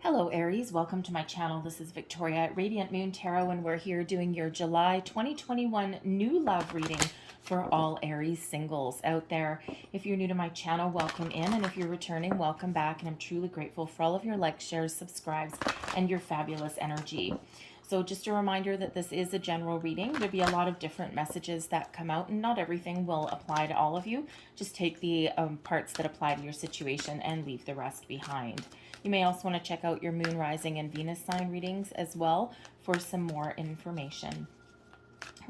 Hello Aries, welcome to my channel. This is Victoria at Radiant Moon Tarot, and we're here doing your July 2021 new love reading for all Aries singles out there. If you're new to my channel, welcome in, and if you're returning, welcome back, and I'm truly grateful for all of your likes, shares, subscribes, and your fabulous energy. So just a reminder that this is a general reading. There'll be a lot of different messages that come out, and not everything will apply to all of you. Just take the parts that apply to your situation and leave the rest behind. You may also want to check out your moon, rising, and Venus sign readings as well for some more information.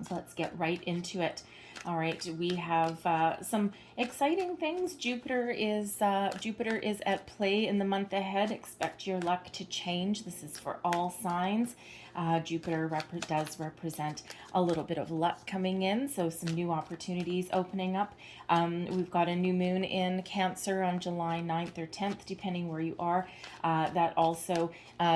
So let's get right into it. All right, we have some exciting things. Jupiter is at play in the month ahead. Expect your luck to change. This is for all signs. Jupiter does represent a little bit of luck coming in, so some new opportunities opening up. We've got a new moon in Cancer on July 9th or 10th, depending where you are. That also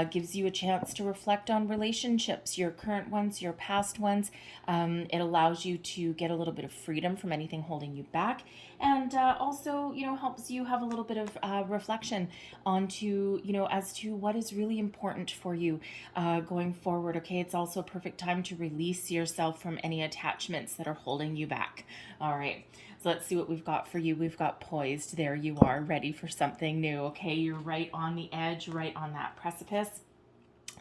gives you a chance to reflect on relationships, your current ones, your past ones. It allows you to get a little bit of freedom from anything holding you back, and also, helps you have a little bit of reflection onto, as to what is really important for you going forward. Okay, it's also a perfect time to release yourself from any attachments that are holding you back. All right, so let's see what we've got for you. We've got poised. There you are, ready for something new. Okay, you're right on the edge, right on that precipice.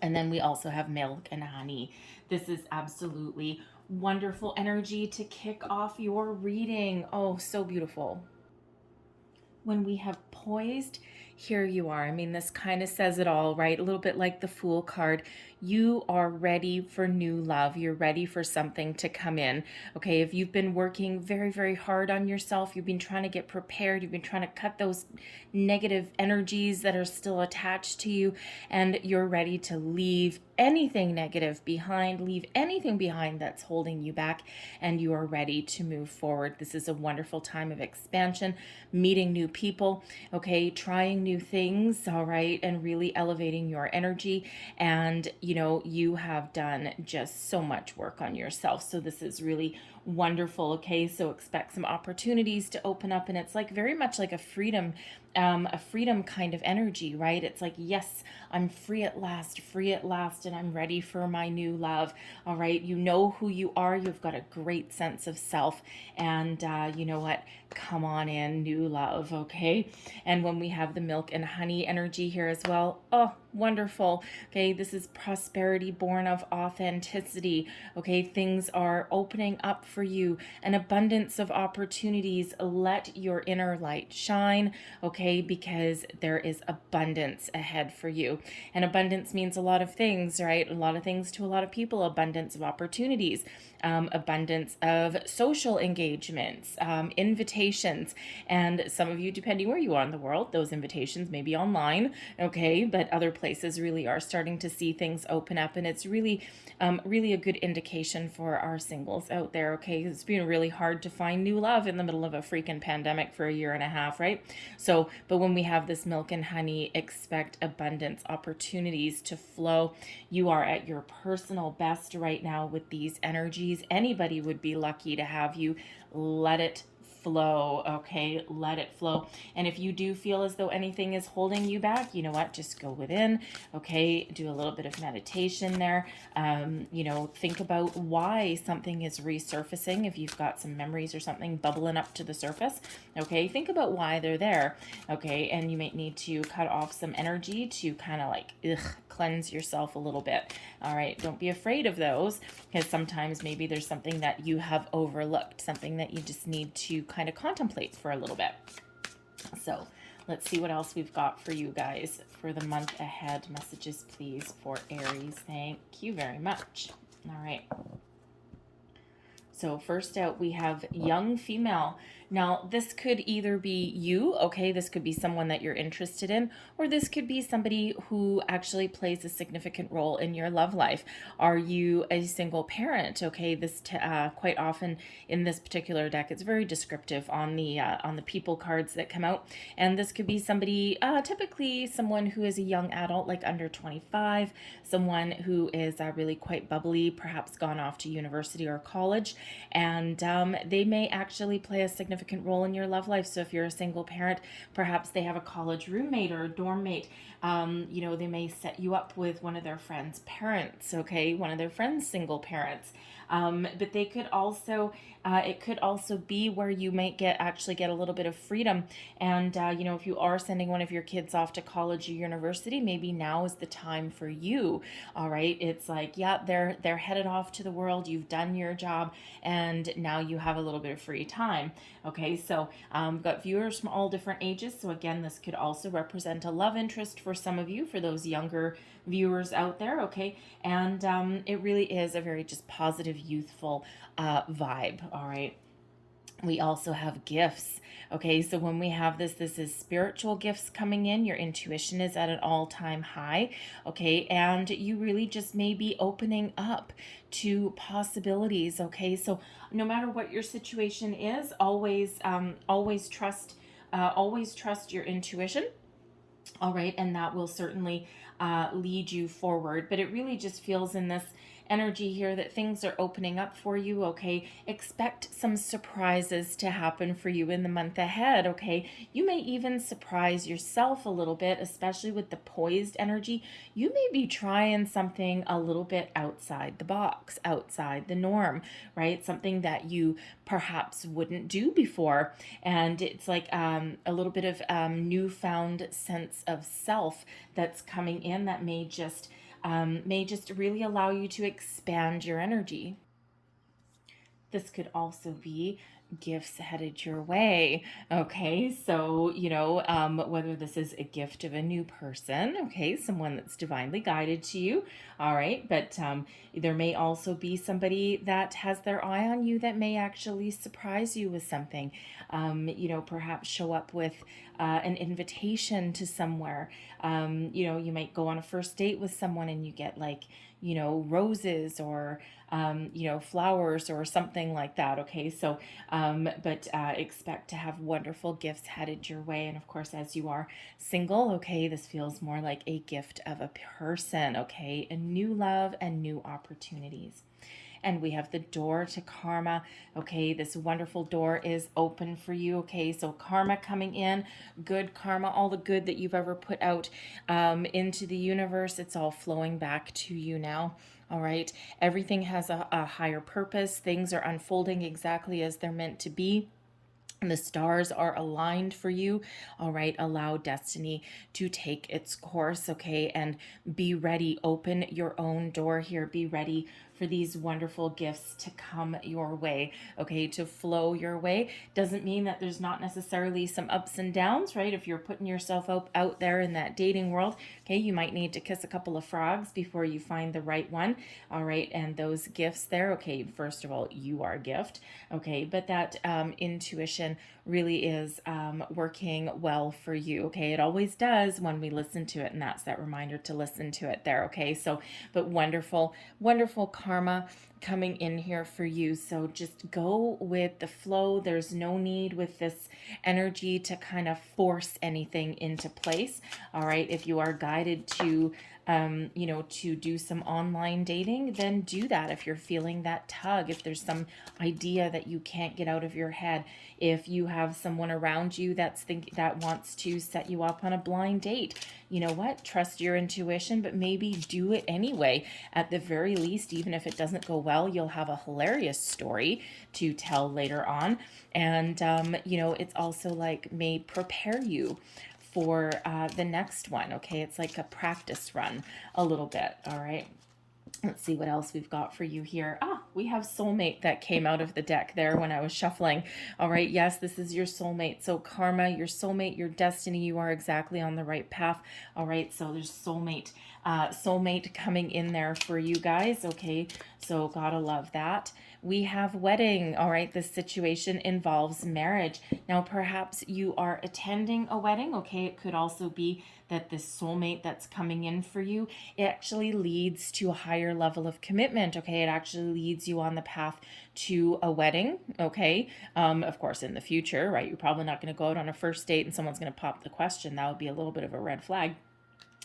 And then we also have milk and honey. This is absolutely wonderful energy to kick off your reading. Oh, so beautiful. When we have poised, here you are. I mean, this kind of says it all, right? A little bit like the Fool card. You are ready for new love. You're ready for something to come in. Okay, if you've been working very, very hard on yourself, you've been trying to get prepared, you've been trying to cut those negative energies that are still attached to you, and you're ready to leave anything negative behind, leave anything behind that's holding you back, and you are ready to move forward. This is a wonderful time of expansion, meeting new people, okay, trying new things, all right, and really elevating your energy. And you have done just so much work on yourself, so this is really wonderful. Okay, so expect some opportunities to open up, and it's like very much like a freedom kind of energy, right? It's like, yes, I'm free at last, and I'm ready for my new love. All right, you know who you are. You've got a great sense of self, and you know what? Come on in, new love. Okay, and when we have the milk and honey energy here as well, oh, wonderful. Okay, this is prosperity born of authenticity. Okay, things are opening up for you, an abundance of opportunities. Let your inner light shine, okay, because there is abundance ahead for you. And abundance means a lot of things, right? A lot of things to a lot of people. Abundance of opportunities, abundance of social engagements, invitations. And some of you, depending where you are in the world, those invitations may be online, okay, but other places really are starting to see things open up, and it's really a good indication for our singles out there. Okay, it's been really hard to find new love in the middle of a freaking pandemic for a year and a half, right? So but when we have this milk and honey, expect abundance, opportunities to flow. You are at your personal best right now with these energies. Anybody would be lucky to have you. Let it flow. Okay, let it flow. And if you do feel as though anything is holding you back, you know what, just go within. Okay, do a little bit of meditation there. Think about why something is resurfacing. If you've got some memories or something bubbling up to the surface, okay, think about why they're there. Okay, and you might need to cut off some energy to kind of like cleanse yourself a little bit. All right, don't be afraid of those, because sometimes maybe there's something that you have overlooked, something that you just need to kind of contemplate for a little bit. So let's see what else we've got for you guys for the month ahead. Messages, please, for Aries. Thank you very much. All right. So first out, we have young female. Now, this could either be you, okay, this could be someone that you're interested in, or this could be somebody who actually plays a significant role in your love life. Are you a single parent? Okay, this quite often in this particular deck, it's very descriptive on the people cards that come out, and this could be somebody, typically someone who is a young adult, like under 25, someone who is really quite bubbly, perhaps gone off to university or college, and they may actually play a significant role in your love life. So if you're a single parent, perhaps they have a college roommate or a dorm mate. You know, they may set you up with one of their friends' parents, okay, one of their friends' single parents. But they could also, it could also be where you might actually get a little bit of freedom. And, you know, if you are sending one of your kids off to college or university, maybe now is the time for you. All right. It's like, yeah, they're headed off to the world. You've done your job and now you have a little bit of free time. Okay. So, got viewers from all different ages. So again, this could also represent a love interest for some of you, for those younger viewers out there. Okay. And it really is a very just positive, youthful vibe. All right. We also have gifts. Okay, so when we have this is spiritual gifts coming in. Your intuition is at an all-time high. Okay, and you really just may be opening up to possibilities. Okay, so no matter what your situation is, always trust your intuition. All right, and that will certainly lead you forward. But it really just feels in this energy here that things are opening up for you. Okay, expect some surprises to happen for you in the month ahead. Okay, you may even surprise yourself a little bit, especially with the poised energy. You may be trying something a little bit outside the box, outside the norm, right? Something that you perhaps wouldn't do before, and it's like a little bit of newfound sense of self that's coming in that may just really allow you to expand your energy. This could also be gifts headed your way. Okay, so, you know, whether this is a gift of a new person, okay, someone that's divinely guided to you, all right, but there may also be somebody that has their eye on you that may actually surprise you with something. You know, perhaps show up with an invitation to somewhere. You know, you might go on a first date with someone and you get like, you know, roses or you know, flowers or something like that. Okay, so but expect to have wonderful gifts headed your way. And of course, as you are single, okay, this feels more like a gift of a person. Okay, a new love and new opportunities. And we have the door to karma. Okay, this wonderful door is open for you. Okay, so karma coming in, good karma, all the good that you've ever put out into the universe, it's all flowing back to you now. All right, everything has a higher purpose. Things are unfolding exactly as they're meant to be. The stars are aligned for you. All right, allow destiny to take its course. Okay, and be ready. Open your own door here. Be ready for these wonderful gifts to come your way. Okay, to flow your way. Doesn't mean that there's not necessarily some ups and downs, right? If you're putting yourself out there in that dating world, okay, you might need to kiss a couple of frogs before you find the right one. All right, and those gifts there, okay, first of all, you are a gift. Okay, but that intuition really is working well for you. Okay, it always does when we listen to it, and that's that reminder to listen to it there. Okay, so but wonderful karma coming in here for you. So just go with the flow. There's no need with this energy to kind of force anything into place. All right, if you are guided to you know, to do some online dating, then do that. If you're feeling that tug, if there's some idea that you can't get out of your head, if you have someone around you that wants to set you up on a blind date, you know what? Trust your intuition, but maybe do it anyway. At the very least, even if it doesn't go well, you'll have a hilarious story to tell later on. And you know, it's also like may prepare you for the next one. Okay, it's like a practice run a little bit. All right, let's see what else we've got for you here. We have soulmate that came out of the deck there when I was shuffling. All right, yes, this is your soulmate. So karma, your soulmate, your destiny, you are exactly on the right path. All right, so there's soulmate coming in there for you guys. Okay, so gotta love that. We have wedding. All right, this situation involves marriage. Now, perhaps you are attending a wedding. Okay, it could also be that this soulmate that's coming in for you, it actually leads to a higher level of commitment. Okay, it actually leads you on the path to a wedding. Okay, of course, in the future, right? You're probably not going to go out on a first date and someone's going to pop the question. That would be a little bit of a red flag.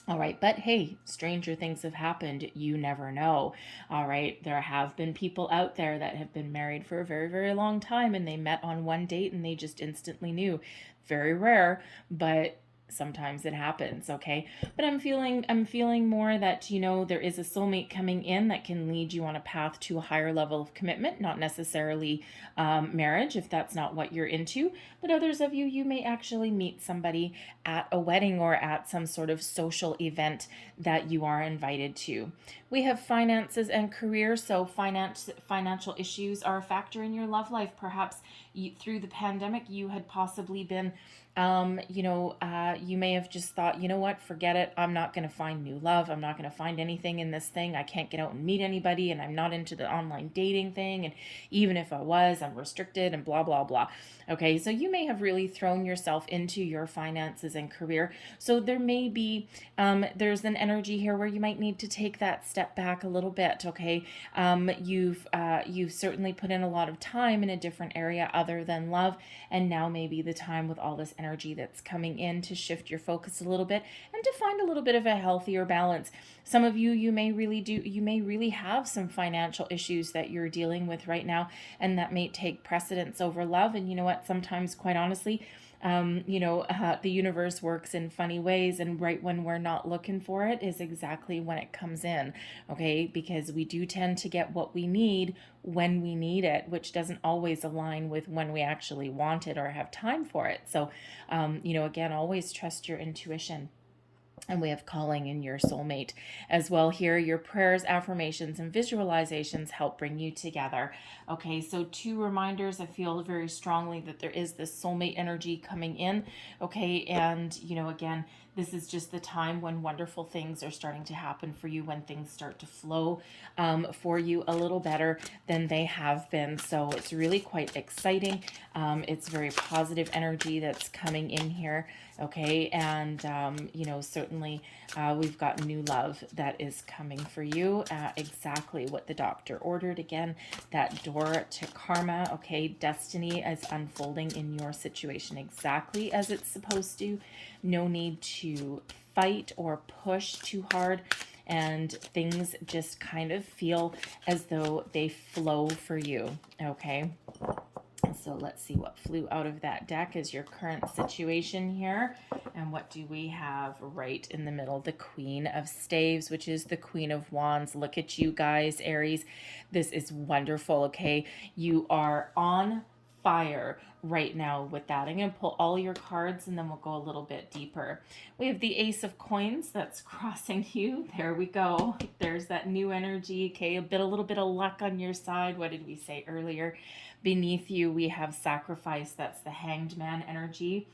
All right, but hey, stranger things have happened. You never know. All right, there have been people out there that have been married for a very, very long time and they met on one date and they just instantly knew. Very rare, but sometimes it happens, okay? But I'm feeling more that, there is a soulmate coming in that can lead you on a path to a higher level of commitment, not necessarily marriage if that's not what you're into, but others of you, you may actually meet somebody at a wedding or at some sort of social event that you are invited to. We have finances and career, so financial issues are a factor in your love life. Perhaps through the pandemic, you had possibly been you may have just thought, you know what, forget it. I'm not going to find new love. I'm not going to find anything in this thing. I can't get out and meet anybody, and I'm not into the online dating thing. And even if I was, I'm restricted and blah, blah, blah. Okay, so you may have really thrown yourself into your finances and career. So there may be, there's an energy here where you might need to take that step back a little bit. Okay, you've certainly put in a lot of time in a different area other than love, and now may be the time with all this energy that's coming in to shift your focus a little bit and to find a little bit of a healthier balance. Some of you, you may really have some financial issues that you're dealing with right now, and that may take precedence over love. And you know what? Sometimes, quite honestly, the universe works in funny ways, and right when we're not looking for it is exactly when it comes in, okay? Because we do tend to get what we need when we need it, which doesn't always align with when we actually want it or have time for it. So, again, always trust your intuition. And we have calling in your soulmate as well here. Your prayers, affirmations, and visualizations help bring you together. Okay, so 2 reminders. I feel very strongly that there is this soulmate energy coming in. Okay, and again, this is just the time when wonderful things are starting to happen for you, when things start to flow for you a little better than they have been. So it's really quite exciting. It's very positive energy that's coming in here. Okay, and certainly we've got new love that is coming for you. Exactly what the doctor ordered. Again, that door to karma. Okay, destiny is unfolding in your situation exactly as it's supposed to. No need to fight or push too hard, and things just kind of feel as though they flow for you. Okay, so let's see what flew out of that deck is your current situation here. And what do we have right in the middle? The Queen of Staves, which is the Queen of Wands. Look at you guys, Aries. This is wonderful, okay? You are on fire right now with that. I'm going to pull all your cards and then we'll go a little bit deeper. We have the Ace of Coins that's crossing you. There we go. There's that new energy. Okay, a little bit of luck on your side. What did we say earlier? Beneath you, we have Sacrifice. That's the Hanged Man energy.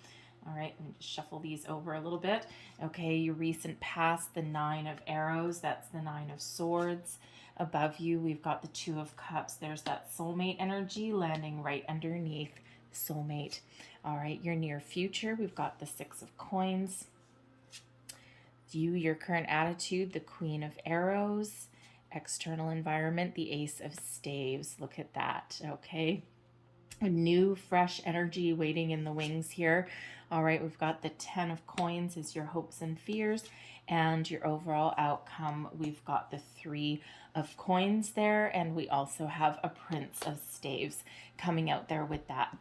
All right, let me just shuffle these over a little bit. Okay, your recent past, the 9 of Arrows. That's the 9 of Swords. Above you, we've got the 2 of Cups. There's that soulmate energy landing right underneath soulmate. All right, your near future, we've got the 6 of Coins. Your current attitude, the Queen of Arrows. External environment, the Ace of Staves. Look at that, okay? A new, fresh energy waiting in the wings here. All right, we've got the 10 of Coins as your hopes and fears, and your overall outcome, we've got the 3 of Coins there, and we also have a Prince of Staves coming out there with that.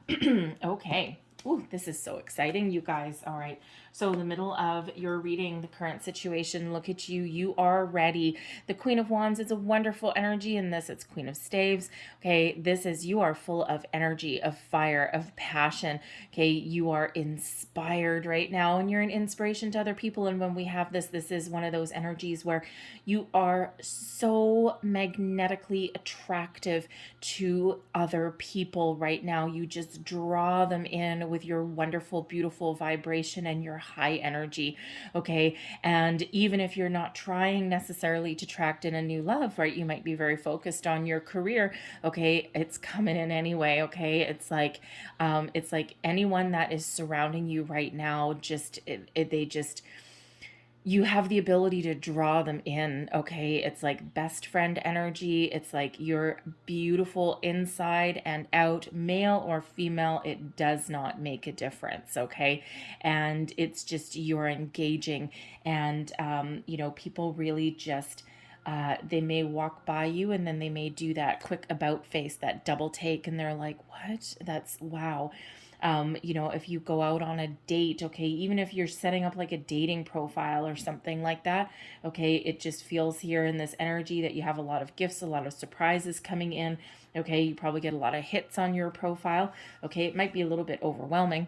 Okay. Ooh, this is so exciting, you guys. All right. So the middle of your reading, the current situation, look at you. You are ready. The Queen of Wands is a wonderful energy in this. It's Queen of Staves. Okay. This is, you are full of energy, of fire, of passion. Okay. You are inspired right now and you're an inspiration to other people. And when we have this, this is one of those energies where you are so magnetically attractive to other people right now. You just draw them in with your wonderful, beautiful vibration and your high energy. Okay. And even if you're not trying necessarily to attract in a new love, right? You might be very focused on your career. Okay. It's coming in anyway. Okay. It's like anyone that is surrounding you right now, you have the ability to draw them in, okay? It's like best friend energy. It's like you're beautiful inside and out, male or female, it does not make a difference, okay? And it's just you're engaging, and, people really just. They may walk by you and then they may do that quick about face, that double take, and they're like, what? That's wow. If you go out on a date, okay, even if you're setting up like a dating profile or something like that, okay, it just feels here in this energy that you have a lot of gifts, a lot of surprises coming in, okay, you probably get a lot of hits on your profile, okay, it might be a little bit overwhelming.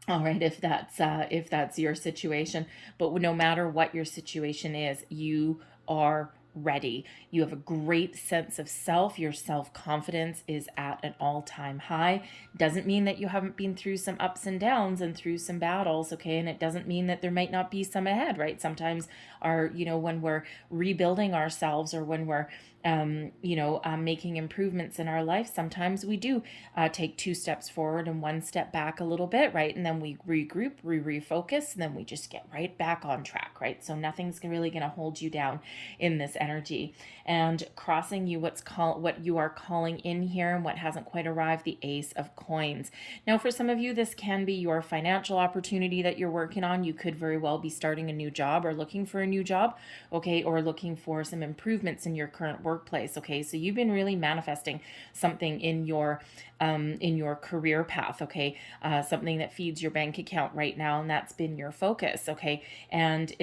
All right, if that's your situation, but no matter what your situation is, you are ready. You have a great sense of self. Your self-confidence is at an all-time high. Doesn't mean that you haven't been through some ups and downs and through some battles, okay? And it doesn't mean that there might not be some ahead, right? Sometimes when we're rebuilding ourselves, or when we're making improvements in our life, sometimes we do take 2 steps forward and 1 step back a little bit, right? And then we regroup, we refocus, and then we just get right back on track, right? So nothing's really going to hold you down in this energy. And crossing you, what you are calling in here and what hasn't quite arrived, the Ace of Coins. Now, for some of you, this can be your financial opportunity that you're working on. You could very well be starting a new job or looking for a new job, okay, or looking for some improvements in your current workplace, okay? So you've been really manifesting something in your career path, okay? Something that feeds your bank account right now, and that's been your focus, okay? And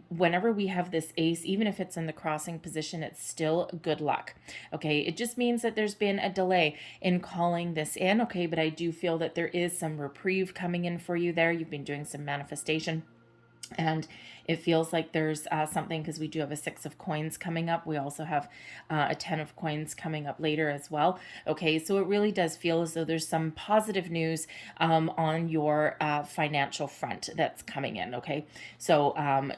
whenever we have this ace, even if it's in the crossing position, it's still good luck, okay? It just means that there's been a delay in calling this in, okay? But I do feel that there is some reprieve coming in for you there. You've been doing some manifestation, and it feels like there's something, because we do have a 6 of coins coming up. We also have a 10 of coins coming up later as well. Okay, so it really does feel as though there's some positive news on your financial front that's coming in. Okay, so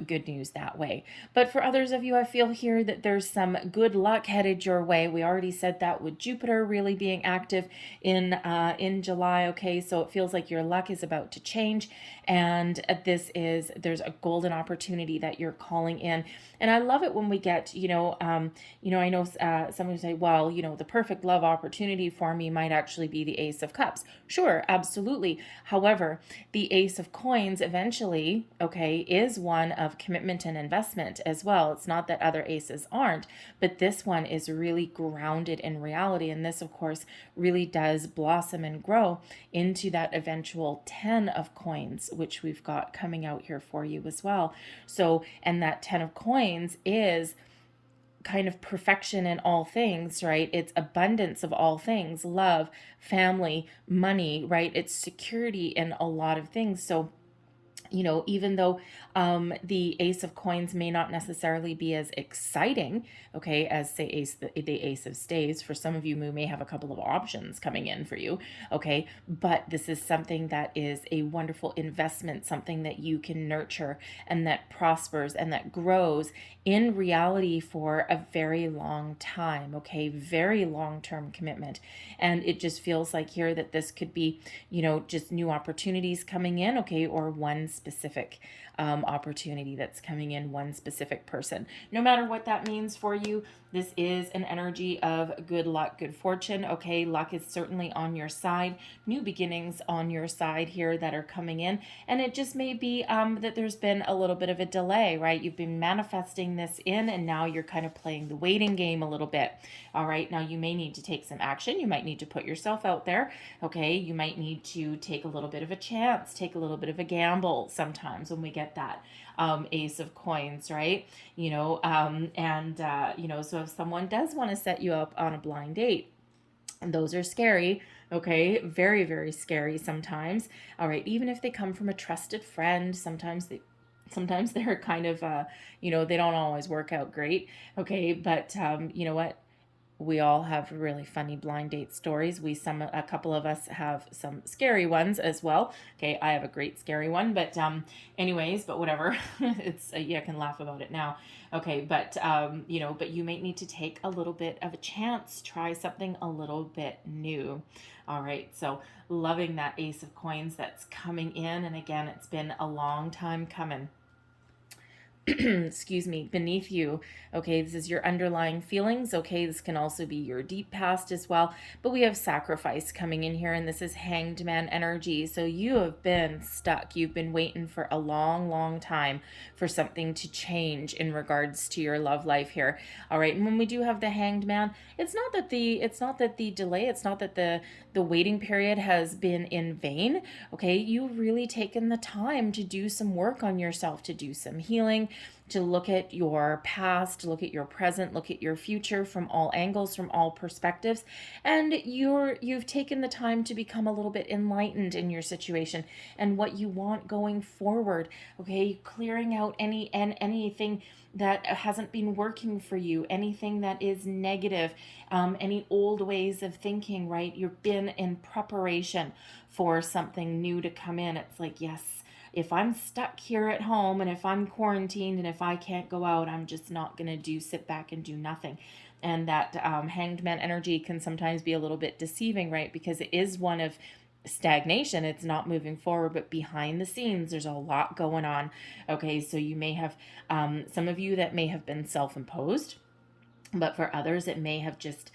good news that way. But for others of you, I feel here that there's some good luck headed your way. We already said that with Jupiter really being active in July. Okay, so it feels like your luck is about to change, and there's a golden opportunity that you're calling in. And I love it when we get, I know someone say, well, the perfect love opportunity for me might actually be the Ace of Cups. Sure, absolutely. However, the Ace of Coins eventually, okay, is one of commitment and investment as well. It's not that other aces aren't, but this one is really grounded in reality. And this, of course, really does blossom and grow into that eventual 10 of coins, which we've got coming out here for you as well. So, and that 10 of coins is kind of perfection in all things, right? It's abundance of all things, love, family, money, right? It's security in a lot of things. So, even though the Ace of Coins may not necessarily be as exciting, okay, as say the Ace of Staves. For some of you who may have a couple of options coming in for you, okay, but this is something that is a wonderful investment, something that you can nurture and that prospers and that grows in reality for a very long time, okay, very long-term commitment. And it just feels like here that this could be, just new opportunities coming in, okay, or one specific opportunity that's coming in, one specific person. No matter what that means for you, this is an energy of good luck, good fortune. Okay, luck is certainly on your side. New beginnings on your side here that are coming in. And it just may be that there's been a little bit of a delay, right? You've been manifesting this in, and now you're kind of playing the waiting game a little bit. All right, now you may need to take some action. You might need to put yourself out there. Okay, you might need to take a little bit of a chance, take a little bit of a gamble sometimes when we get that Ace of Coins, right? So if someone does want to set you up on a blind date, and those are scary, okay, very, very scary sometimes. All right, even if they come from a trusted friend, sometimes they're kind of, they don't always work out great, okay, but you know what? We all have really funny blind date stories. A couple of us have some scary ones as well. Okay, I have a great scary one, but but whatever. It's I can laugh about it now. Okay, but but you might need to take a little bit of a chance, try something a little bit new. All right, so loving that Ace of Coins that's coming in, and again, it's been a long time coming. excuse me, beneath you. Okay, this is your underlying feelings. Okay, this can also be your deep past as well. But we have sacrifice coming in here, and this is Hanged Man energy. So you have been stuck. You've been waiting for a long, long time for something to change in regards to your love life here. All right, and when we do have the Hanged Man, it's not that the delay, it's not that the waiting period has been in vain. Okay, you've really taken the time to do some work on yourself, to do some healing, to look at your past, look at your present, look at your future from all angles, from all perspectives. And you've taken the time to become a little bit enlightened in your situation and what you want going forward. Okay, clearing out anything that hasn't been working for you, anything that is negative, any old ways of thinking, right? You've been in preparation for something new to come in. It's like, yes, if I'm stuck here at home and if I'm quarantined and if I can't go out, I'm just not going to sit back and do nothing. And that Hanged Man energy can sometimes be a little bit deceiving, right? Because it is one of stagnation. It's not moving forward, but behind the scenes, there's a lot going on. Okay, so you may have some of you that may have been self-imposed, but for others, it may have just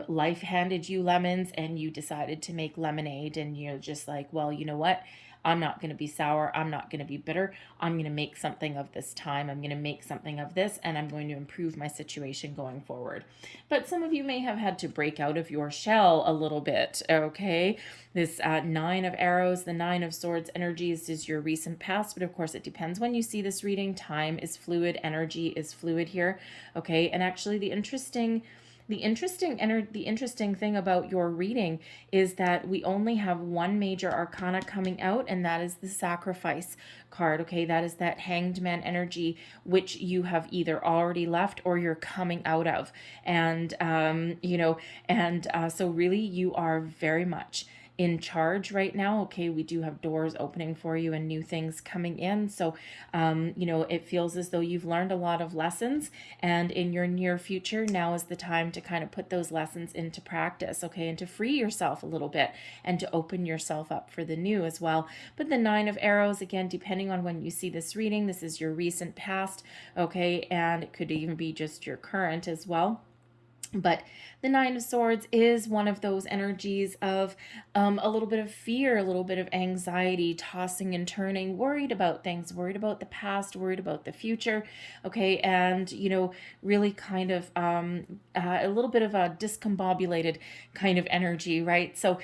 life handed you lemons and you decided to make lemonade, and you're just like, well, you know what? I'm not going to be sour. I'm not going to be bitter. I'm going to make something of this time. I'm going to make something of this, and I'm going to improve my situation going forward. But some of you may have had to break out of your shell a little bit, okay? This Nine of Arrows, the Nine of Swords energies is your recent past, but of course it depends when you see this reading. Time is fluid. Energy is fluid here, okay? And actually the interesting thing about your reading is that we only have one major arcana coming out, and that is the Sacrifice card. Okay, that is that Hanged Man energy, which you have either already left or you're coming out of. And so really you are very much in charge right now. Okay, we do have doors opening for you and new things coming in. So, it feels as though you've learned a lot of lessons, and in your near future, now is the time to kind of put those lessons into practice, okay, and to free yourself a little bit and to open yourself up for the new as well. But the Nine of Arrows, again, depending on when you see this reading, this is your recent past, okay, and it could even be just your current as well. But the Nine of Swords is one of those energies of a little bit of fear, a little bit of anxiety, tossing and turning, worried about things, worried about the past, worried about the future, okay, and, really kind of a little bit of a discombobulated kind of energy, right? So,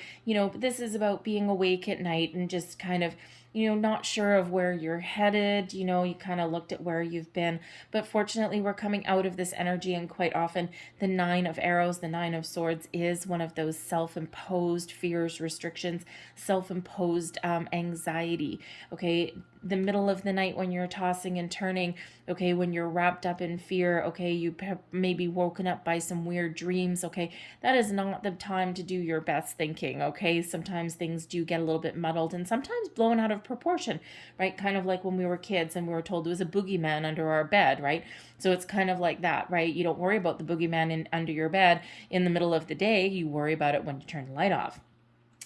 this is about being awake at night and just kind of not sure of where you're headed. You kind of looked at where you've been. But fortunately, we're coming out of this energy, and quite often the Nine of Arrows, the Nine of Swords is one of those self-imposed fears, restrictions, self-imposed anxiety. Okay, the middle of the night when you're tossing and turning, okay, when you're wrapped up in fear, okay, you maybe woken up by some weird dreams, okay, that is not the time to do your best thinking, okay? Sometimes things do get a little bit muddled and sometimes blown out of proportion, right? Kind of like when we were kids and we were told there was a boogeyman under our bed, right? So it's kind of like that, right? You don't worry about the boogeyman under your bed in the middle of the day. You worry about it when you turn the light off.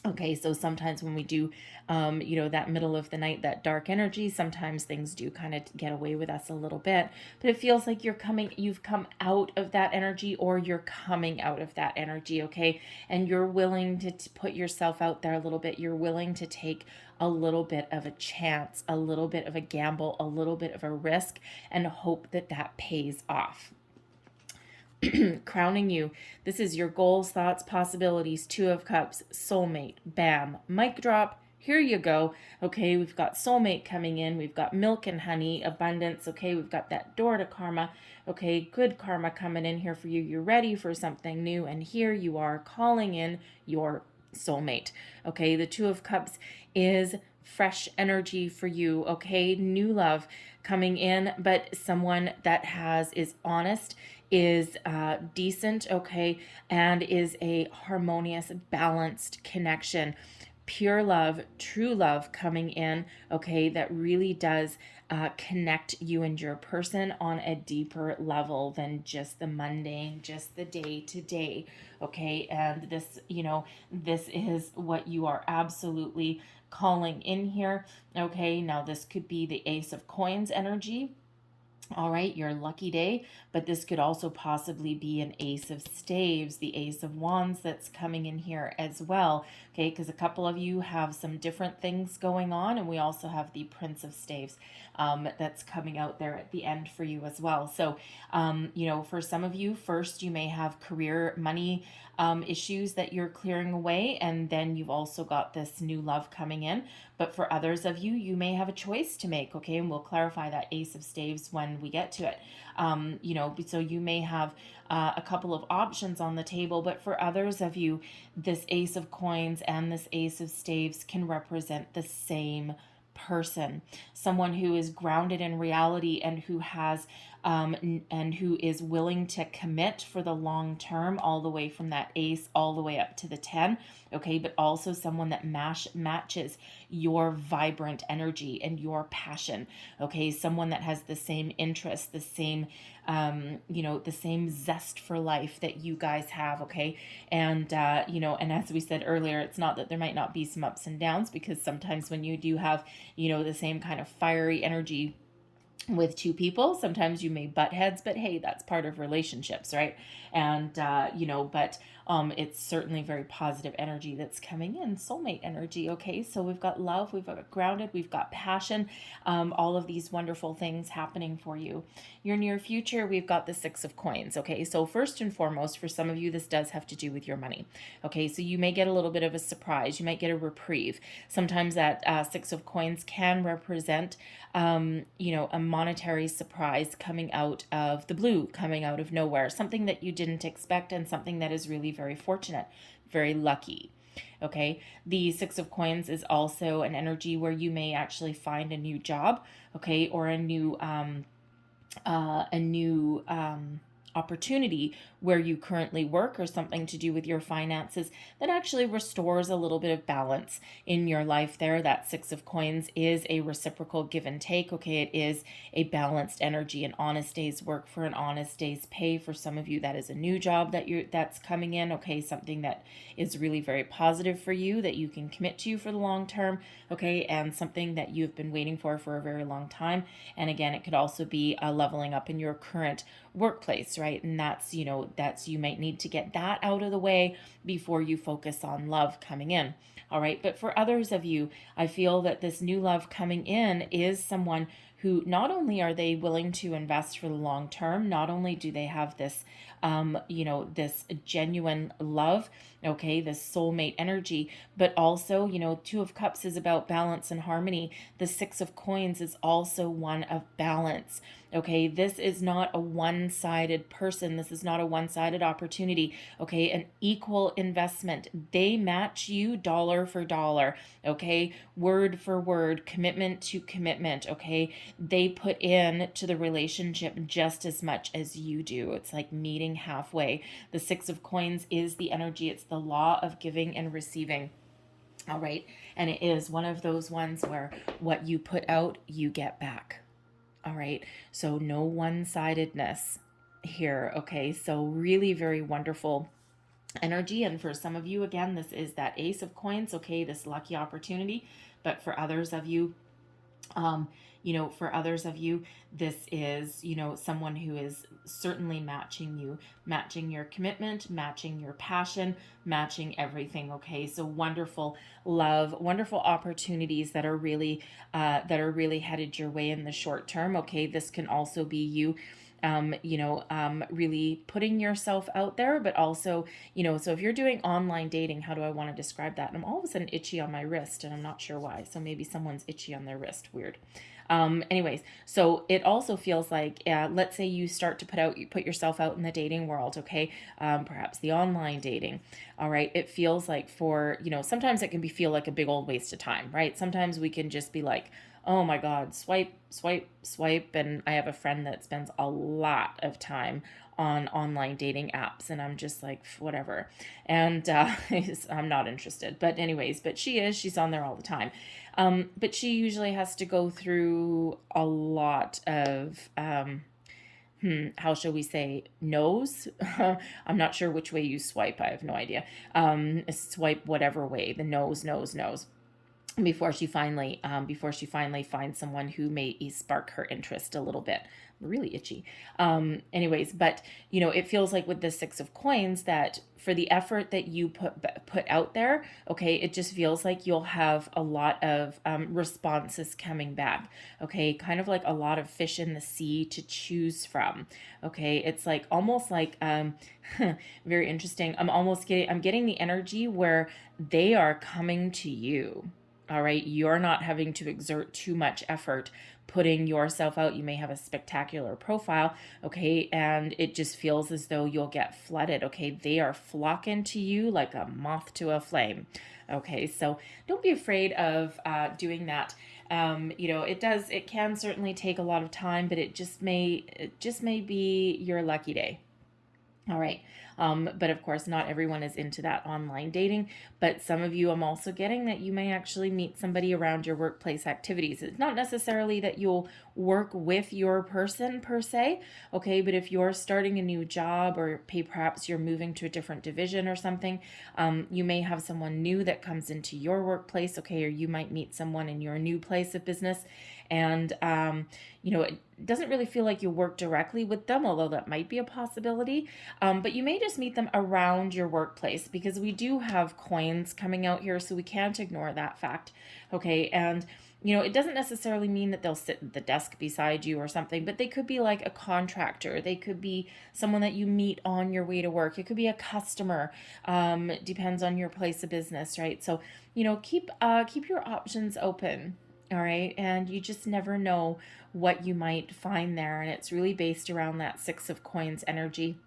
Okay, so sometimes when we do, that middle of the night, that dark energy, sometimes things do kind of get away with us a little bit. But it feels like you've come out of that energy, or you're coming out of that energy, okay? And you're willing to put yourself out there a little bit. You're willing to take a little bit of a chance, a little bit of a gamble, a little bit of a risk, and hope that that pays off. Crowning you, this is your goals, thoughts, possibilities, Two of Cups, soulmate, bam, mic drop, here you go. Okay, we've got soulmate coming in, we've got milk and honey, abundance, okay, we've got that door to karma, okay, good karma coming in here for you. You're ready for something new, and here you are calling in your soulmate. Okay, the Two of Cups is fresh energy for you, okay, new love coming in, but someone that is honest, is decent, okay, and is a harmonious, balanced connection. Pure love, true love coming in, okay, that really does connect you and your person on a deeper level than just the mundane, just the day to day, okay, and this is what you are absolutely calling in here, okay. Now this could be the Ace of Coins energy, All right, your lucky day, but this could also possibly be an ace of staves, the ace of wands that's coming in here as well. Okay, because a couple of you have some different things going on, and we also have the prince of staves that's coming out there at the end for you as well. So, for some of you, first you may have career money issues that you're clearing away, and then you've also got this new love coming in. But for others of you, you may have a choice to make, okay? And we'll clarify that ace of staves when we get to it. So you may have a couple of options on the table, but for others of you, this ace of coins and this ace of staves can represent the same person, someone who is grounded in reality and who has and who is willing to commit for the long term, all the way from that ace all the way up to the 10. Okay, but also someone that matches your vibrant energy and your passion. Okay, someone that has the same interest, the same the same zest for life that you guys have. Okay, and and as we said earlier, it's not that there might not be some ups and downs, because sometimes when you do have the same kind of fiery energy with two people, sometimes you may butt heads, but hey, that's part of relationships, right? And but it's certainly very positive energy that's coming in, soulmate energy. Okay, so we've got love, we've got grounded, we've got passion, all of these wonderful things happening for you. Your near future, we've got the six of coins. Okay, so first and foremost, for some of you, this does have to do with your money. Okay, so you may get a little bit of a surprise, you might get a reprieve. Sometimes that six of coins can represent a monetary surprise coming out of the blue, coming out of nowhere, something that you didn't expect, and something that is really very fortunate, very lucky. Okay, the six of coins is also an energy where you may actually find a new job, okay, or a new opportunity where you currently work, or something to do with your finances that actually restores a little bit of balance in your life there. That six of coins is a reciprocal give and take. Okay, it is a balanced energy, an honest day's work for an honest day's pay. For some of you, that is a new job that's coming in. Okay, something that is really very positive for you, that you can commit to for the long term. Okay, and something that you've been waiting for a very long time. And again, it could also be a leveling up in your current workplace, right? And that's you might need to get that out of the way before you focus on love coming in. All right, but for others of you, I feel that this new love coming in is someone who not only are they willing to invest for the long term, not only do they have this this genuine love, okay, this soulmate energy, but also, two of cups is about balance and harmony. The six of coins is also one of balance. Okay, this is not a one-sided person. This is not a one-sided opportunity. Okay, an equal investment. They match you dollar for dollar. Okay, word for word, commitment to commitment. Okay, they put in to the relationship just as much as you do. It's like meeting halfway. The six of coins is the energy. It's the law of giving and receiving. All right, and it is one of those ones where what you put out, you get back. All right, so no one-sidedness here. Okay, so really very wonderful energy. And for some of you, again, this is that ace of coins. Okay, this lucky opportunity. But for others of you, this is, someone who is certainly matching you, matching your commitment, matching your passion, matching everything. Okay, so wonderful love, wonderful opportunities that are really headed your way in the short term. Okay, this can also be you really putting yourself out there, but also, so if you're doing online dating, how do I want to describe that? And I'm all of a sudden itchy on my wrist, and I'm not sure why. So maybe someone's itchy on their wrist. Weird. Anyways, so it also feels like, let's say you start to put yourself out in the dating world, okay? Perhaps the online dating. All right. It feels like sometimes it can feel like a big old waste of time, right? Sometimes we can just be like, oh my God, swipe, swipe, swipe. And I have a friend that spends a lot of time on online dating apps, and I'm just like, whatever. And I'm not interested. But anyways, she's on there all the time. But she usually has to go through a lot of, how shall we say, no's? I'm not sure which way you swipe. I have no idea. Swipe whatever way, the no's. before she finally finds someone who may spark her interest a little bit. I'm really itchy. Anyways, but it feels like with the Six of Coins that for the effort that you put out there, okay, it just feels like you'll have a lot of responses coming back. Okay, kind of like a lot of fish in the sea to choose from. Okay, it's like almost like very interesting. I'm getting the energy where they are coming to you. All right, you're not having to exert too much effort putting yourself out. You may have a spectacular profile, okay, and it just feels as though you'll get flooded. Okay, they are flocking to you like a moth to a flame. Okay, so don't be afraid of doing that. It can certainly take a lot of time, but it just may be your lucky day. All right. But of course, not everyone is into that online dating. But some of you, I'm also getting that you may actually meet somebody around your workplace activities. It's not necessarily that you'll work with your person per se, okay? But if you're starting a new job or perhaps you're moving to a different division or something, you may have someone new that comes into your workplace, okay? Or you might meet someone in your new place of business. And, it doesn't really feel like you work directly with them, although that might be a possibility. But you may just meet them around your workplace because we do have coins coming out here, so we can't ignore that fact. Okay, and it doesn't necessarily mean that they'll sit at the desk beside you or something, but they could be like a contractor. They could be someone that you meet on your way to work. It could be a customer. Depends on your place of business, right? So, keep your options open. All right. And you just never know what you might find there. And it's really based around that Six of Coins energy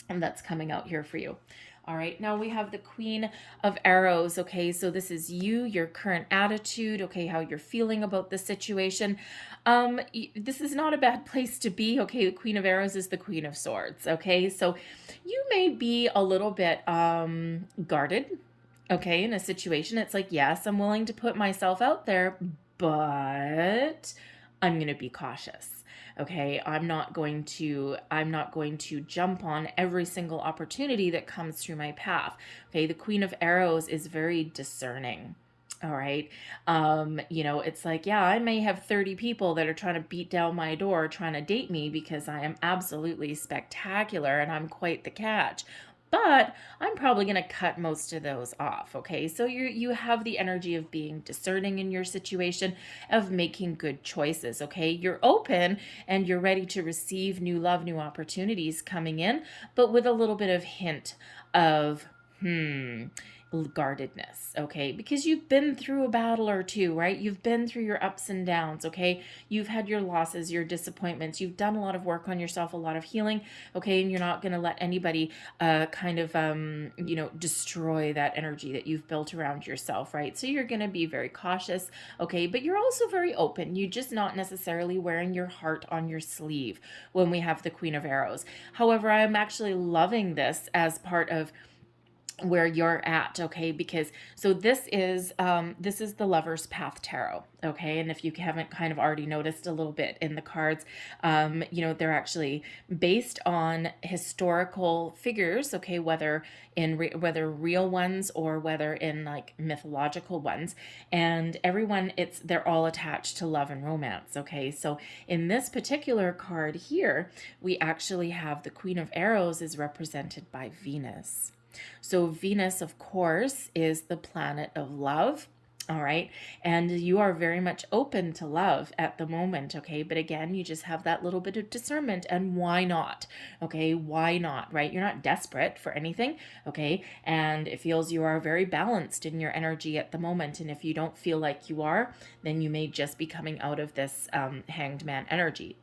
that's coming out here for you. All right, now we have the Queen of Arrows. Okay, so this is you, your current attitude, okay, how you're feeling about the situation. This is not a bad place to be. Okay, the Queen of Arrows is the Queen of Swords. Okay, so you may be a little bit guarded. Okay, in a situation, it's like, yes, I'm willing to put myself out there, but I'm going to be cautious. Okay, I'm not going to jump on every single opportunity that comes through my path. Okay, the Queen of Arrows is very discerning. All right. It's like, yeah, I may have 30 people that are trying to beat down my door trying to date me because I am absolutely spectacular and I'm quite the catch. But I'm probably going to cut most of those off, okay? So you have the energy of being discerning in your situation, of making good choices, okay? You're open and you're ready to receive new love, new opportunities coming in, but with a little bit of hint of, guardedness, okay? Because you've been through a battle or two, right? You've been through your ups and downs, okay? You've had your losses, your disappointments. You've done a lot of work on yourself, a lot of healing, okay? And you're not going to let anybody destroy that energy that you've built around yourself, right? So you're going to be very cautious, okay? But you're also very open. You're just not necessarily wearing your heart on your sleeve when we have the Queen of Arrows. However, I'm actually loving this as part of where you're at, okay? Because so this is the Lover's Path Tarot, okay? And if you haven't kind of already noticed a little bit in the cards, they're actually based on historical figures, okay? Whether real ones or whether in like mythological ones, and they're all attached to love and romance, okay? So in this particular card here, we actually have the Queen of Arrows is represented by Venus. So Venus, of course, is the planet of love. All right. And you are very much open to love at the moment. Okay. But again, you just have that little bit of discernment. And why not? Okay. Why not? Right. You're not desperate for anything. Okay. And it feels you are very balanced in your energy at the moment. And if you don't feel like you are, then you may just be coming out of this hanged man energy.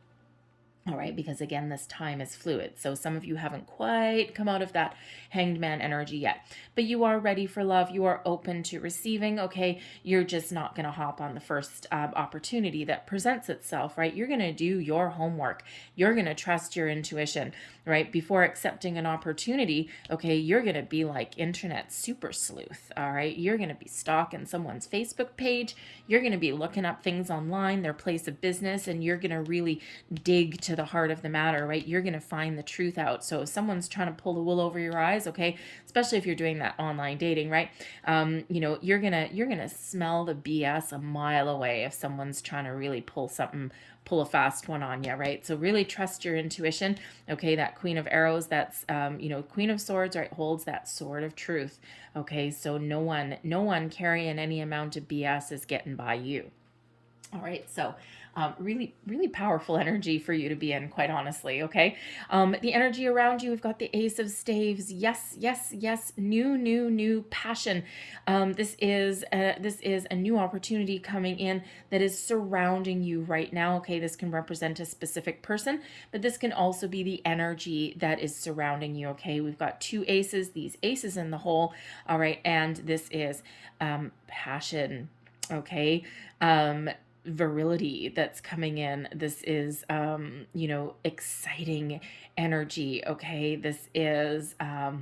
All right, because again, this time is fluid. So some of you haven't quite come out of that hanged man energy yet, but you are ready for love. You are open to receiving, okay? You're just not going to hop on the first opportunity that presents itself, right? You're going to do your homework. You're going to trust your intuition, right? Before accepting an opportunity, okay, you're going to be like internet super sleuth, all right? You're going to be stalking someone's Facebook page. You're going to be looking up things online, their place of business, and you're going to really dig to the heart of the matter, right? You're going to find the truth out. So if someone's trying to pull the wool over your eyes, okay, especially if you're doing that online dating, right? You're gonna smell the BS a mile away if someone's trying to really pull a fast one on you, right? So really trust your intuition. Okay, that Queen of Arrows, that's Queen of Swords, right, holds that sword of truth. Okay, so no one carrying any amount of BS is getting by you. All right, so really, really powerful energy for you to be in, quite honestly, okay? The energy around you, we've got the Ace of Staves. Yes, yes, yes, new passion. This is a new opportunity coming in that is surrounding you right now, okay? This can represent a specific person, but this can also be the energy that is surrounding you, okay? We've got two aces, these aces in the hole, all right? And this is passion, okay? Virility that's coming in. This is exciting energy, okay? This is a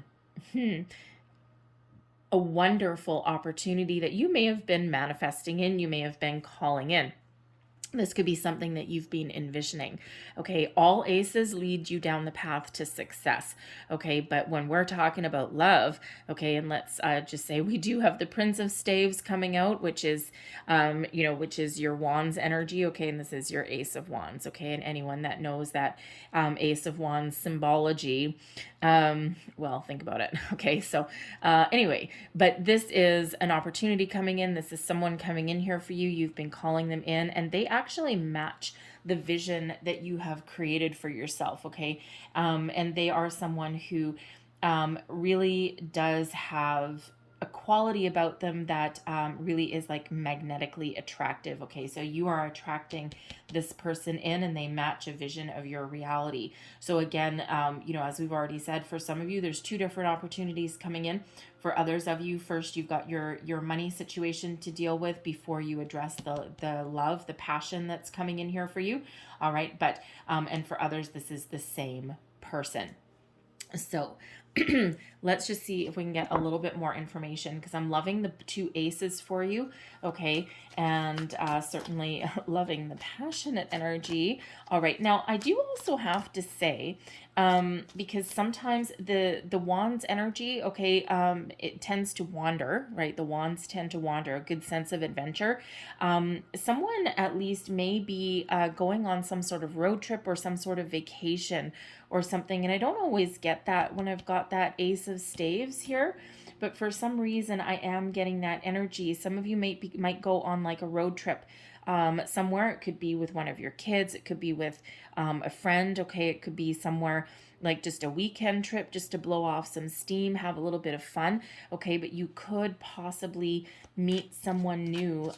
wonderful opportunity that you may have been manifesting in, you may have been calling in. This could be something that you've been envisioning. Okay, all aces lead you down the path to success. Okay, but when we're talking about love, okay, and let's just say we do have the Prince of Staves coming out, which is, which is your Wands energy. Okay, and this is your Ace of Wands. Okay, and anyone that knows that Ace of Wands symbology, well, think about it. Okay, so anyway, but this is an opportunity coming in. This is someone coming in here for you. You've been calling them in, and they actually match the vision that you have created for yourself, okay? And they are someone who really does have a quality about them that really is like magnetically attractive, okay? So you are attracting this person in, and they match a vision of your reality. So again, as we've already said, for some of you, there's two different opportunities coming in. For others of you, first you've got your money situation to deal with before you address the love, the passion that's coming in here for you. All right, but and for others, this is the same person. So let's just see if we can get a little bit more information, because I'm loving the two aces for you, okay, and certainly loving the passionate energy. All right, now I do also have to say, because sometimes the Wands energy, okay, it tends to wander, right? The Wands tend to wander, a good sense of adventure. Someone at least may be going on some sort of road trip or some sort of vacation or something, and I don't always get that when I've got that Ace of Staves here, but for some reason I am getting that energy. Some of you might go on like a road trip somewhere. It could be with one of your kids, it could be with a friend, okay, it could be somewhere like just a weekend trip, just to blow off some steam, have a little bit of fun, okay, but you could possibly meet someone new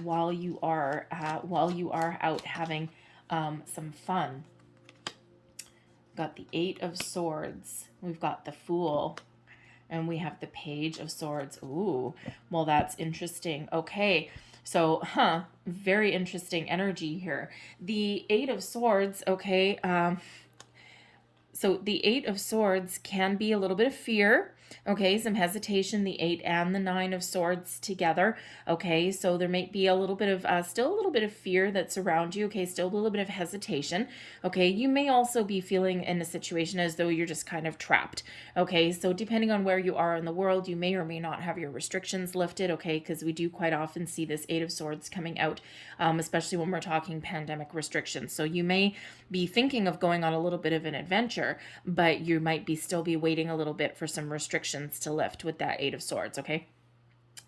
while you are out having some fun. Got the Eight of Swords, we've got the Fool, and we have the Page of Swords. Ooh, well, that's interesting. Okay, so very interesting energy here. The Eight of Swords, okay, so the Eight of Swords can be a little bit of fear, okay, some hesitation, the 8 and the 9 of Swords together, okay, so there might be a little bit of, still a little bit of fear that's around you, okay, still a little bit of hesitation, okay, you may also be feeling in a situation as though you're just kind of trapped, okay, so depending on where you are in the world, you may or may not have your restrictions lifted, okay, because we do quite often see this Eight of Swords coming out, especially when we're talking pandemic restrictions, so you may be thinking of going on a little bit of an adventure, but you might still be waiting a little bit for some restrictions to lift with that Eight of Swords, okay?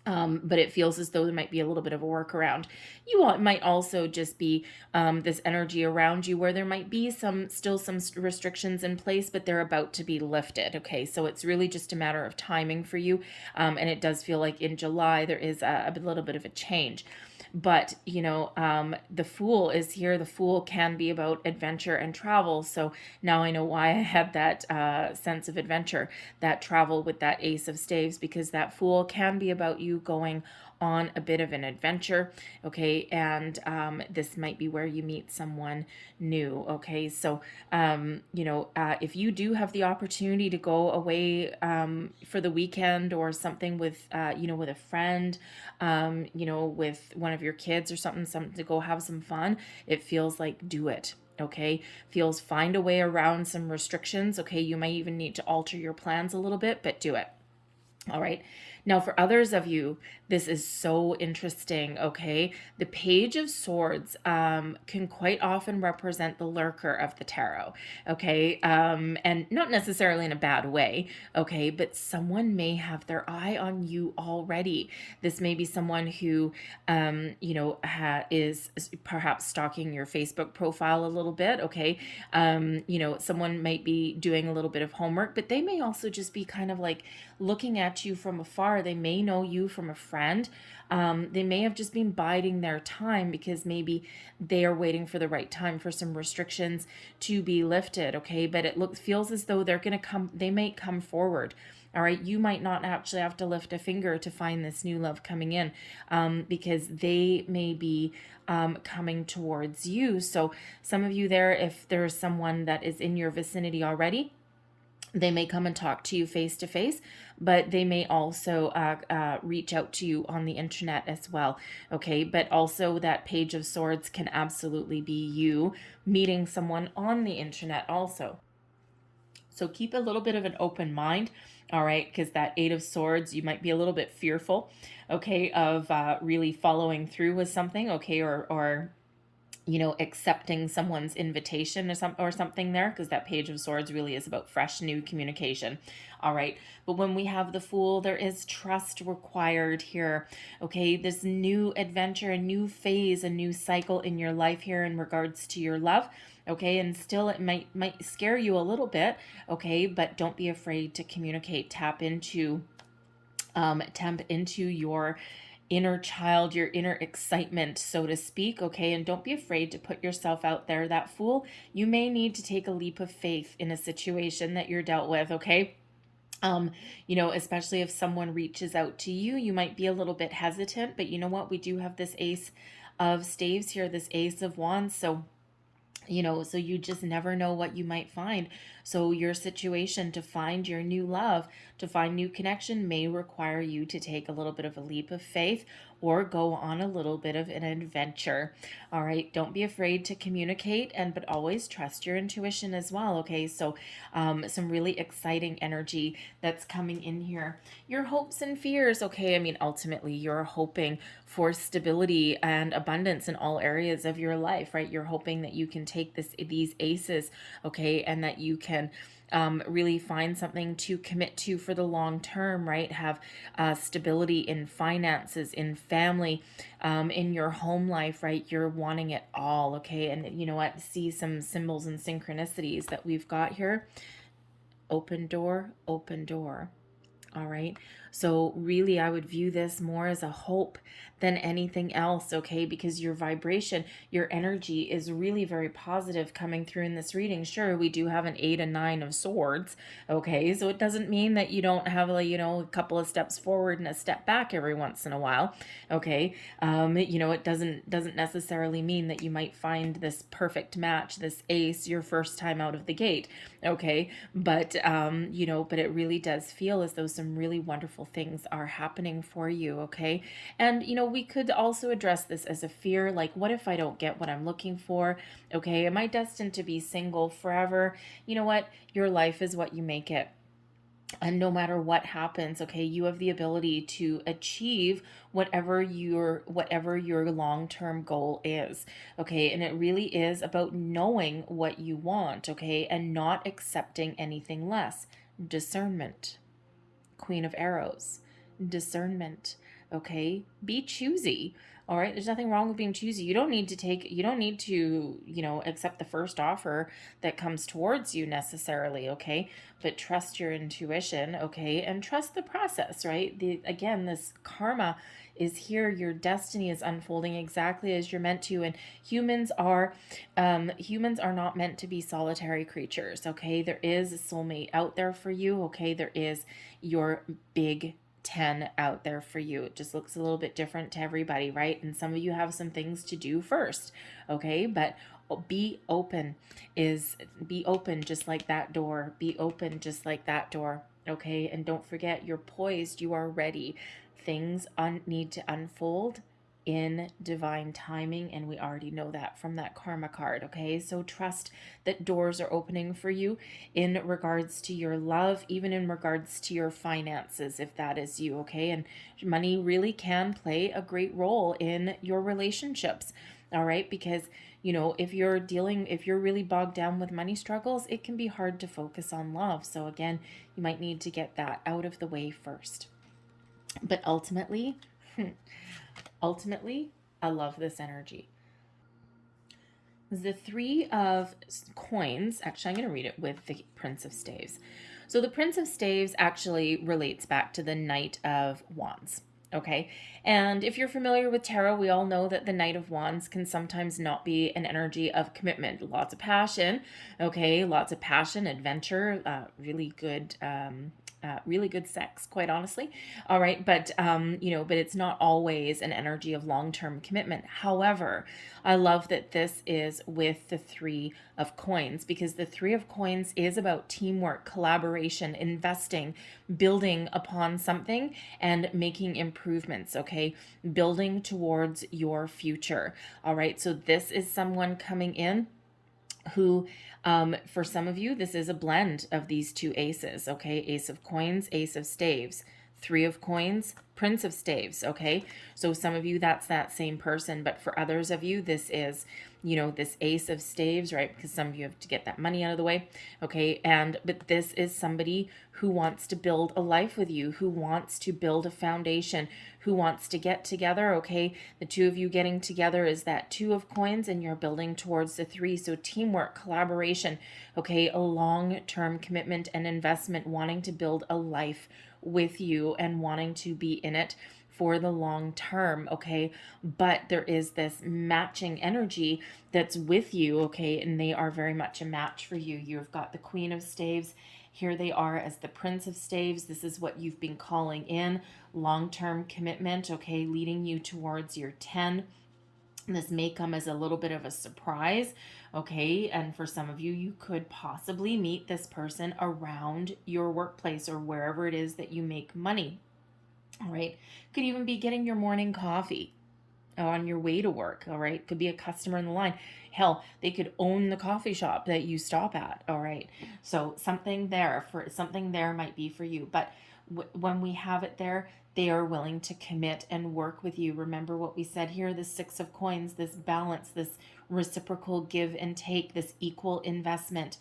But it feels as though there might be a little bit of a workaround. It might also just be this energy around you where there might be still some restrictions in place, but they're about to be lifted, okay? So it's really just a matter of timing for you, and it does feel like in July there is a little bit of a change. But, the Fool is here. The Fool can be about adventure and travel. So now I know why I had that sense of adventure, that travel with that Ace of Staves, because that Fool can be about you going on a bit of an adventure, okay, and this might be where you meet someone new, okay, so if you do have the opportunity to go away for the weekend or something with with a friend, with one of your kids or something to go have some fun, it feels like do it. okay? Find a way around some restrictions, okay? You might even need to alter your plans a little bit, but do it. All right. Now, for others of you, this is so interesting, okay? The Page of Swords can quite often represent the lurker of the tarot, okay? And not necessarily in a bad way, okay? But someone may have their eye on you already. This may be someone who, is perhaps stalking your Facebook profile a little bit, okay? Someone might be doing a little bit of homework, but they may also just be kind of like looking at you from afar. They may know you from a friend. They may have just been biding their time because maybe they are waiting for the right time for some restrictions to be lifted, okay? But it feels as though they may come forward. All right, you might not actually have to lift a finger to find this new love coming in, because they may be coming towards you. So some of you there, if there's someone that is in your vicinity already, they may come and talk to you face to face, but they may also reach out to you on the internet as well. Okay, but also that Page of Swords can absolutely be you meeting someone on the internet also. So keep a little bit of an open mind, all right, because that Eight of Swords, you might be a little bit fearful, okay, of really following through with something, okay, or accepting someone's invitation or something there, because that Page of Swords really is about fresh new communication. All right. But when we have the Fool, there is trust required here. Okay. This new adventure, a new phase, a new cycle in your life here in regards to your love. Okay. And still it might scare you a little bit. Okay. But don't be afraid to communicate, tap into your inner child, your inner excitement, so to speak, okay? And don't be afraid to put yourself out there. That Fool, you may need to take a leap of faith in a situation that you're dealt with, okay? Especially if someone reaches out to you, you might be a little bit hesitant, but you know what? We do have this Ace of Staves here, this Ace of Wands, so you just never know what you might find. So your situation to find your new love, to find new connection may require you to take a little bit of a leap of faith or go on a little bit of an adventure. All right. Don't be afraid to communicate, but always trust your intuition as well. Okay. So some really exciting energy that's coming in here. Your hopes and fears. Okay. I mean, ultimately you're hoping for stability and abundance in all areas of your life, right? You're hoping that you can take these aces, okay, and that you can really find something to commit to for the long term, right? Have stability in finances, in family, in your home life, right? You're wanting it all, okay? And you know what? See some symbols and synchronicities that we've got here. Open door, open door. All right. So really, I would view this more as a hope than anything else, okay? Because your vibration, your energy is really very positive coming through in this reading. Sure, we do have an 8 and 9 of Swords, okay? So it doesn't mean that you don't have a couple of steps forward and a step back every once in a while, okay? It doesn't necessarily mean that you might find this perfect match, this ace, your first time out of the gate, okay? But but it really does feel as though some really wonderful things are happening for you, okay? And we could also address this as a fear, like, what if I don't get what I'm looking for? Okay, am I destined to be single forever? You know what? Your life is what you make it. And no matter what happens, okay, you have the ability to achieve whatever your long-term goal is, okay? And it really is about knowing what you want, okay, and not accepting anything less. Discernment. Queen of Arrows. Discernment. Okay, be choosy. All right, there's nothing wrong with being choosy. You don't need to accept the first offer that comes towards you necessarily, okay? But trust your intuition, okay? And trust the process, right? Again, this karma is here. Your destiny is unfolding exactly as you're meant to. And humans are not meant to be solitary creatures, okay? There is a soulmate out there for you, okay? There is your big 10 out there for you. It just looks a little bit different to everybody, right? And some of you have some things to do first, okay? But be open just like that door. Be open just like that door, okay? And don't forget, you're poised, you are ready. Things need to unfold in divine timing, and we already know that from that karma card, okay? So trust that doors are opening for you in regards to your love, even in regards to your finances, if that is you, okay? And money really can play a great role in your relationships, all right? Because if you're really bogged down with money struggles, it can be hard to focus on love. So again, you might need to get that out of the way first. But ultimately, I love this energy. The Three of Coins, actually, I'm going to read it with the Prince of Staves. So the Prince of Staves actually relates back to the Knight of Wands. Okay. And if you're familiar with tarot, we all know that the Knight of Wands can sometimes not be an energy of commitment. Lots of passion. Okay. Lots of passion, adventure, really good sex, quite honestly. All right. But it's not always an energy of long-term commitment. However, I love that this is with the Three of Coins, because the Three of Coins is about teamwork, collaboration, investing, building upon something and making improvements, okay? Building towards your future. All right. So this is someone coming in who, for some of you, this is a blend of these two aces, okay? Ace of Coins, Ace of Staves, Three of Coins, Prince of Staves, okay? So some of you, that's that same person, but for others of you, this is, this Ace of Staves, right? Because some of you have to get that money out of the way, okay? But this is somebody who wants to build a life with you, who wants to build a foundation, who wants to get together, okay? The two of you getting together is that Two of Coins, and you're building towards the Three. So teamwork, collaboration, okay? A long-term commitment and investment, wanting to build a life with you and wanting to be in it for the long term, okay? But there is this matching energy that's with you, okay? And they are very much a match for you. You've got the Queen of Staves. Here they are as the Prince of Staves. This is what you've been calling in, long-term commitment, okay? Leading you towards your 10. This may come as a little bit of a surprise, okay? And for some of you, you could possibly meet this person around your workplace or wherever it is that you make money, all right? Could even be getting your morning coffee on your way to work, all right? Could be a customer in the line. Hell, they could own the coffee shop that you stop at, all right? So something there might be for you. But when we have it there, they are willing to commit and work with you. Remember what we said here, the Six of Coins, this balance, this reciprocal give and take, this equal investment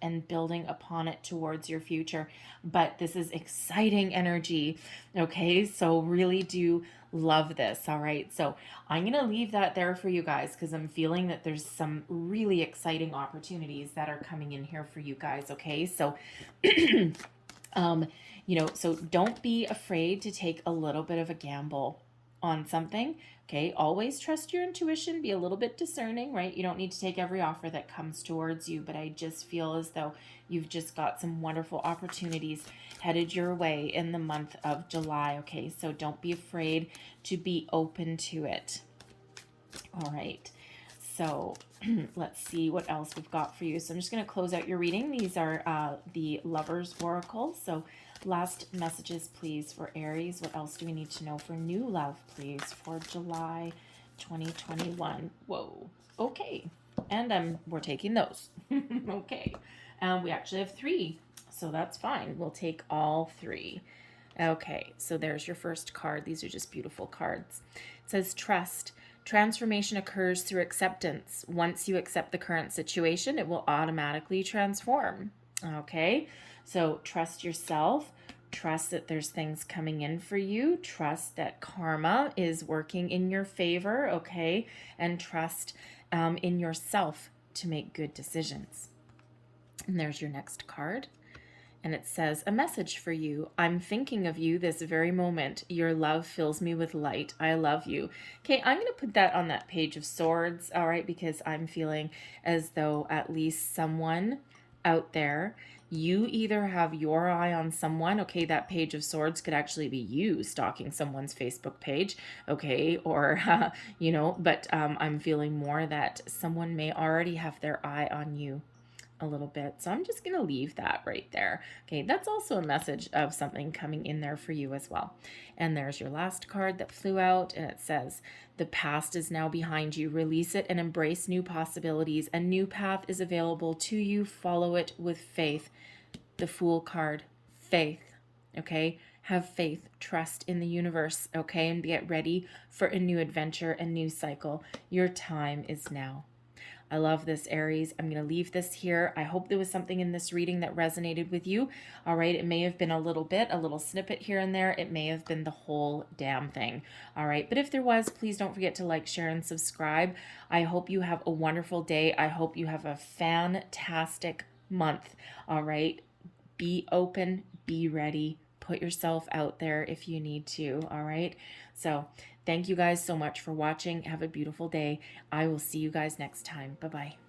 and building upon it towards your future. But this is exciting energy, okay? So really do love this, all right? So I'm going to leave that there for you guys because I'm feeling that there's some really exciting opportunities that are coming in here for you guys, okay? So so don't be afraid to take a little bit of a gamble on something, okay? Always trust your intuition, be a little bit discerning, right? You don't need to take every offer that comes towards you, but I just feel as though you've just got some wonderful opportunities headed your way in the month of July, okay? So don't be afraid to be open to it. All right. So let's see what else we've got for you. So I'm just going to close out your reading. These are the Lover's Oracle. So last messages, please, for Aries. What else do we need to know for new love, please, for July 2021? Whoa. Okay. And we're taking those. Okay. We actually have 3, so that's fine. We'll take all 3. Okay, so there's your first card. These are just beautiful cards. It says trust. Transformation occurs through acceptance. Once you accept the current situation, it will automatically transform. Okay, so trust yourself. Trust that there's things coming in for you. Trust that karma is working in your favor, okay? And trust in yourself to make good decisions. And there's your next card. And it says, a message for you. I'm thinking of you this very moment. Your love fills me with light. I love you. Okay, I'm going to put that on that Page of Swords, all right, because I'm feeling as though at least someone out there, you either have your eye on someone, okay, that Page of Swords could actually be you stalking someone's Facebook page, okay, or, but I'm feeling more that someone may already have their eye on you. a little bit. So I'm just going to leave that right there. Okay, that's also a message of something coming in there for you as well. And there's your last card that flew out, and it says, the past is now behind you. Release it and embrace new possibilities. A new path is available to you. Follow it with faith. The Fool card, faith. Okay, have faith, trust in the universe. Okay, and get ready for a new adventure, a new cycle. Your time is now. I love this, Aries. I'm going to leave this here. I hope there was something in this reading that resonated with you. All right. It may have been a little snippet here and there. It may have been the whole damn thing. All right. But if there was, please don't forget to like, share, and subscribe. I hope you have a wonderful day. I hope you have a fantastic month. All right. Be open, be ready. Put yourself out there if you need to. All right. So thank you guys so much for watching. Have a beautiful day. I will see you guys next time. Bye-bye.